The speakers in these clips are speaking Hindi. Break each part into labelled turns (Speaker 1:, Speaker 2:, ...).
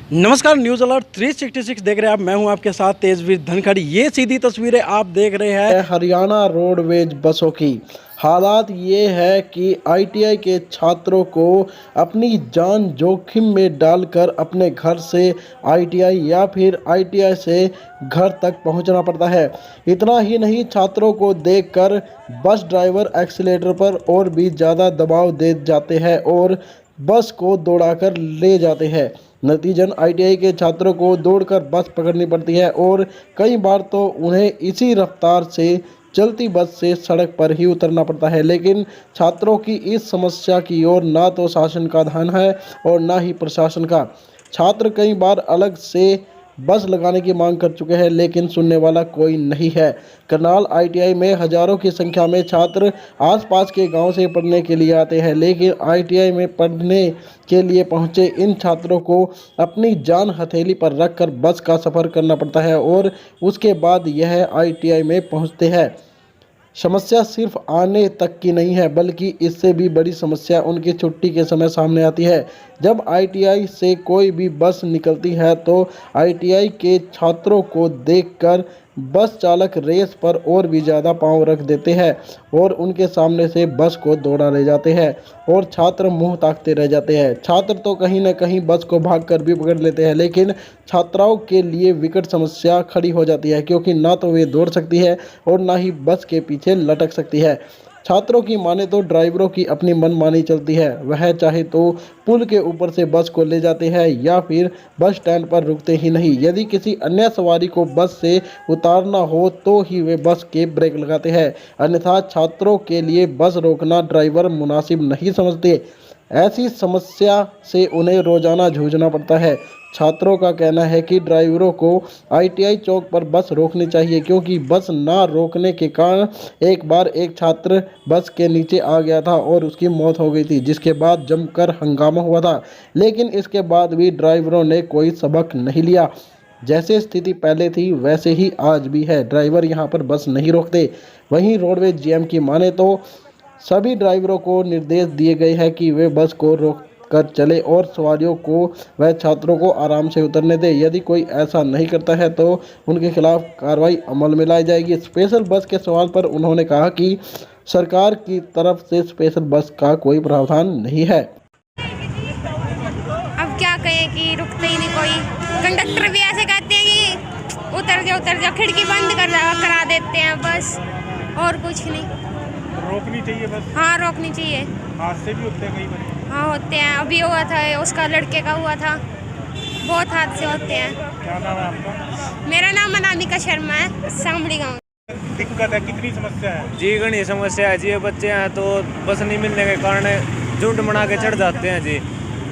Speaker 1: नमस्कार, न्यूज़ अलर्ट 366 देख रहे हैं आप। मैं हूं आपके साथ तेजवीर धनखड़। ये सीधी तस्वीरें आप देख रहे हैं हरियाणा रोडवेज बसों की। हालात ये है कि आईटीआई के छात्रों को अपनी जान जोखिम में डालकर अपने घर से आईटीआई या फिर आईटीआई से घर तक पहुंचना पड़ता है। इतना ही नहीं, छात्रों को देखकर बस ड्राइवर एक्सीलेटर पर और भी ज़्यादा दबाव दे जाते हैं और बस को दौड़ाकर ले जाते हैं। नतीजन आईटीआई के छात्रों को दौड़कर बस पकड़नी पड़ती है और कई बार तो उन्हें इसी रफ्तार से चलती बस से सड़क पर ही उतरना पड़ता है। लेकिन छात्रों की इस समस्या की ओर ना तो शासन का ध्यान है और ना ही प्रशासन का। छात्र कई बार अलग से बस लगाने की मांग कर चुके हैं, लेकिन सुनने वाला कोई नहीं है। करनाल आईटीआई में हजारों की संख्या में छात्र आसपास के गांव से पढ़ने के लिए आते हैं, लेकिन आईटीआई में पढ़ने के लिए पहुंचे इन छात्रों को अपनी जान हथेली पर रखकर बस का सफ़र करना पड़ता है और उसके बाद यह आईटीआई में पहुंचते हैं। समस्या सिर्फ आने तक की नहीं है, बल्कि इससे भी बड़ी समस्या उनकी छुट्टी के समय सामने आती है। जब आईटीआई से कोई भी बस निकलती है तो आईटीआई के छात्रों को देखकर बस चालक रेस पर और भी ज़्यादा पांव रख देते हैं और उनके सामने से बस को दौड़ा ले जाते हैं और छात्र मुंह ताकते रह जाते हैं। छात्र तो कहीं न कहीं बस को भागकर भी पकड़ लेते हैं, लेकिन छात्राओं के लिए विकट समस्या खड़ी हो जाती है, क्योंकि ना तो वे दौड़ सकती है और ना ही बस के पीछे लटक सकती है। छात्रों की माने तो ड्राइवरों की अपनी मनमानी चलती है। वह चाहे तो पुल के ऊपर से बस को ले जाते हैं या फिर बस स्टैंड पर रुकते ही नहीं। यदि किसी अन्य सवारी को बस से उतारना हो तो ही वे बस के ब्रेक लगाते हैं, अन्यथा छात्रों के लिए बस रोकना ड्राइवर मुनासिब नहीं समझते। ऐसी समस्या से उन्हें रोजाना जूझना पड़ता है। छात्रों का कहना है कि ड्राइवरों को आईटीआई चौक पर बस रोकनी चाहिए, क्योंकि बस ना रोकने के कारण एक बार एक छात्र बस के नीचे आ गया था और उसकी मौत हो गई थी, जिसके बाद जमकर हंगामा हुआ था। लेकिन इसके बाद भी ड्राइवरों ने कोई सबक नहीं लिया। जैसे स्थिति पहले थी वैसे ही आज भी है। ड्राइवर यहाँ पर बस नहीं रोकते। वहीं रोडवेज जीएम की माने तो सभी ड्राइवरों को निर्देश दिए गए हैं कि वे बस को रोक कर चले और सवारियों को व छात्रों को आराम से उतरने दें। यदि कोई ऐसा नहीं करता है तो उनके खिलाफ कार्रवाई अमल में लाई जाएगी। स्पेशल बस के सवाल पर उन्होंने कहा कि सरकार की तरफ से स्पेशल बस का कोई प्रावधान नहीं है।
Speaker 2: अब क्या कहें कि रुकते ही नहीं कोई। कंडक्टर भी ऐसे कहते हैं कि उतर जाओ, खिड़की बंद करा देते हैं बस, और कुछ नहीं।
Speaker 3: रोकनी चाहिए बस।
Speaker 2: हाँ, रोकनी चाहिए।
Speaker 3: हादसे भी होते हैं कई बार।
Speaker 2: हाँ, होते हैं। अभी हुआ था, उसका लड़के का हुआ था। बहुत हादसे होते हैं।
Speaker 3: क्या नाम है आपका?
Speaker 2: मेरा नाम अनामिका शर्मा है, सांबड़ी गाँव।
Speaker 3: दिक्कत है, कितनी समस्या है?
Speaker 4: जी घनी समस्या है जी। ये बच्चे हैं तो बस नहीं मिलने के कारण झुंड बना के चढ़ जाते हैं जी।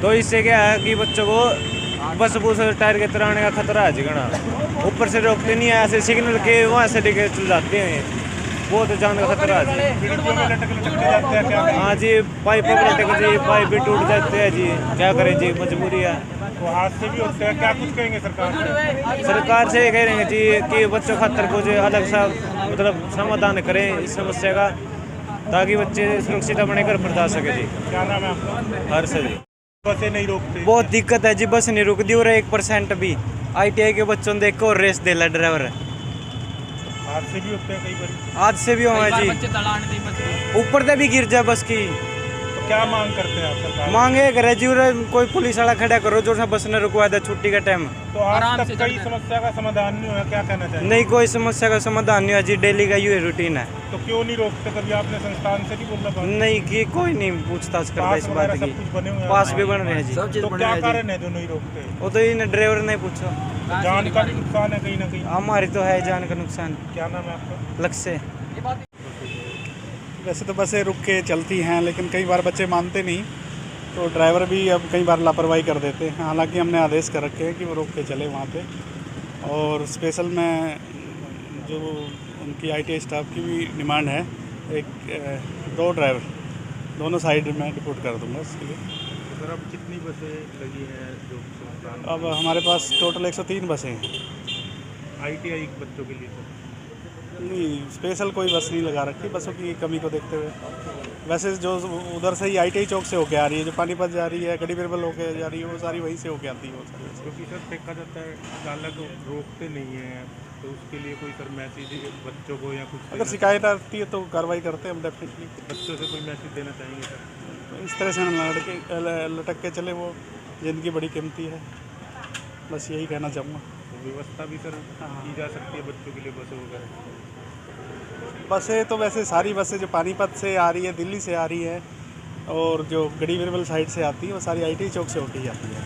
Speaker 4: तो इससे क्या है कि बच्चों को बस बूस टायर के तराने का खतरा है जी घना। ऊपर से रोकते नहीं है, ऐसे सिग्नल के वहाँ से लेके चल जाते हैं। बहुत जान का खतरा है जी।
Speaker 3: खिड़कियों में लटक जाते हैं क्या?
Speaker 4: हाँ जी, पाइप लटक जी, पाइप भी टूट जाते हैं जी। क्या करें जी, मजबूरी है।
Speaker 3: तो हादसे भी होते हैं। क्या कुछ कहेंगे सरकार से?
Speaker 4: सरकार से कह रहे हैं जी कि बच्चों खातर कुछ अलग सा मतलब समाधान करें इस समस्या का, ताकि बच्चे सुरक्षित अपने घर पर जा सके जी।
Speaker 3: क्या नाम है आपका?
Speaker 4: हर सर जी।
Speaker 3: बसें नहीं रोकते।
Speaker 4: बहुत दिक्कत है जी, बस नहीं रुकती और 1% भी आईटीआई के बच्चों देखो रेस दे ला ड्राइवर।
Speaker 3: हादसे भी होते हैं कई बार।
Speaker 4: आज से भी हुआ जी, ऊपर से भी गिर जाए बस की।
Speaker 3: तो क्या मांग करते हैं आप सरकार?
Speaker 4: मांगे करे जी, कोई पुलिस वाला खड़ा करो जो सा बस ने रुकवा दे छुट्टी का टाइम।
Speaker 3: तो आज तक कई समस्या का समाधान नहीं हुआ, क्या कहना चाहिए?
Speaker 4: नहीं, कोई समस्या का समाधान नहीं हुआ जी। डेली का ये रूटीन है।
Speaker 3: तो क्यों नहीं रोकते? कभी आपने संस्थान से नहीं बोला?
Speaker 4: नहीं कि कोई नहीं पूछताछ करता इस बात की। पास भी बन रहे हैं जी।
Speaker 3: तो क्या कारण है जो नहीं रोकते?
Speaker 4: वो तो इन ड्राइवर नहीं पूछो।
Speaker 3: जान का नुकसान है कहीं ना कहीं।
Speaker 4: हमारी तो है जान का नुकसान।
Speaker 3: क्या नाम है आपका?
Speaker 4: लक्ष्य।
Speaker 5: वैसे तो बसें रुक के चलती हैं, लेकिन कई बार बच्चे मानते नहीं, तो ड्राइवर भी अब कई बार लापरवाही कर देते हैं। हालांकि हमने आदेश कर रखे हैं कि वो रोक के चले वहाँ पे। और स्पेशल में जो उनकी आईटीआई स्टाफ की भी डिमांड है, एक 2 ड्राइवर दोनों साइड में रिपोर्ट कर दूँगा इसके लिए।
Speaker 3: सर, अब कितनी बसें लगी हैं जो संस्थान?
Speaker 5: अब हमारे पास टोटल 103 बसें हैं
Speaker 3: आईटीआई बच्चों के लिए।
Speaker 5: नहीं, स्पेशल कोई बस नहीं लगा रखी, बसों की कमी को देखते हुए। वैसे जो उधर से ही ITI चौक से होके आ रही है, जो पानीपत जा रही है, गढ़ी बिरबल होके जा रही है, वो सारी वहीं से होके आती है वो सारी बसें।
Speaker 3: क्योंकि सर देखा जाता है चालक रोकते नहीं हैं, तो उसके लिए कोई सर मैसेज बच्चों को या कुछ
Speaker 5: अगर शिकायत आती है तो कार्रवाई करते हैं हम डेफिनेटली।
Speaker 3: बच्चों से कोई मैसेज देना चाहेंगे सर?
Speaker 5: इस तरह से न लटक के चले, वो ज़िंदगी बड़ी कीमती है, बस यही कहना चाहूँगा।
Speaker 3: तो व्यवस्था भी सर की जा सकती है बच्चों के लिए बसें वगैरह?
Speaker 5: बसें तो वैसे सारी बसें जो पानीपत से आ रही है, दिल्ली से आ रही है, और जो गढ़ी बिरबल साइड से आती है, वो सारी ITI चौक से होके ही आती है।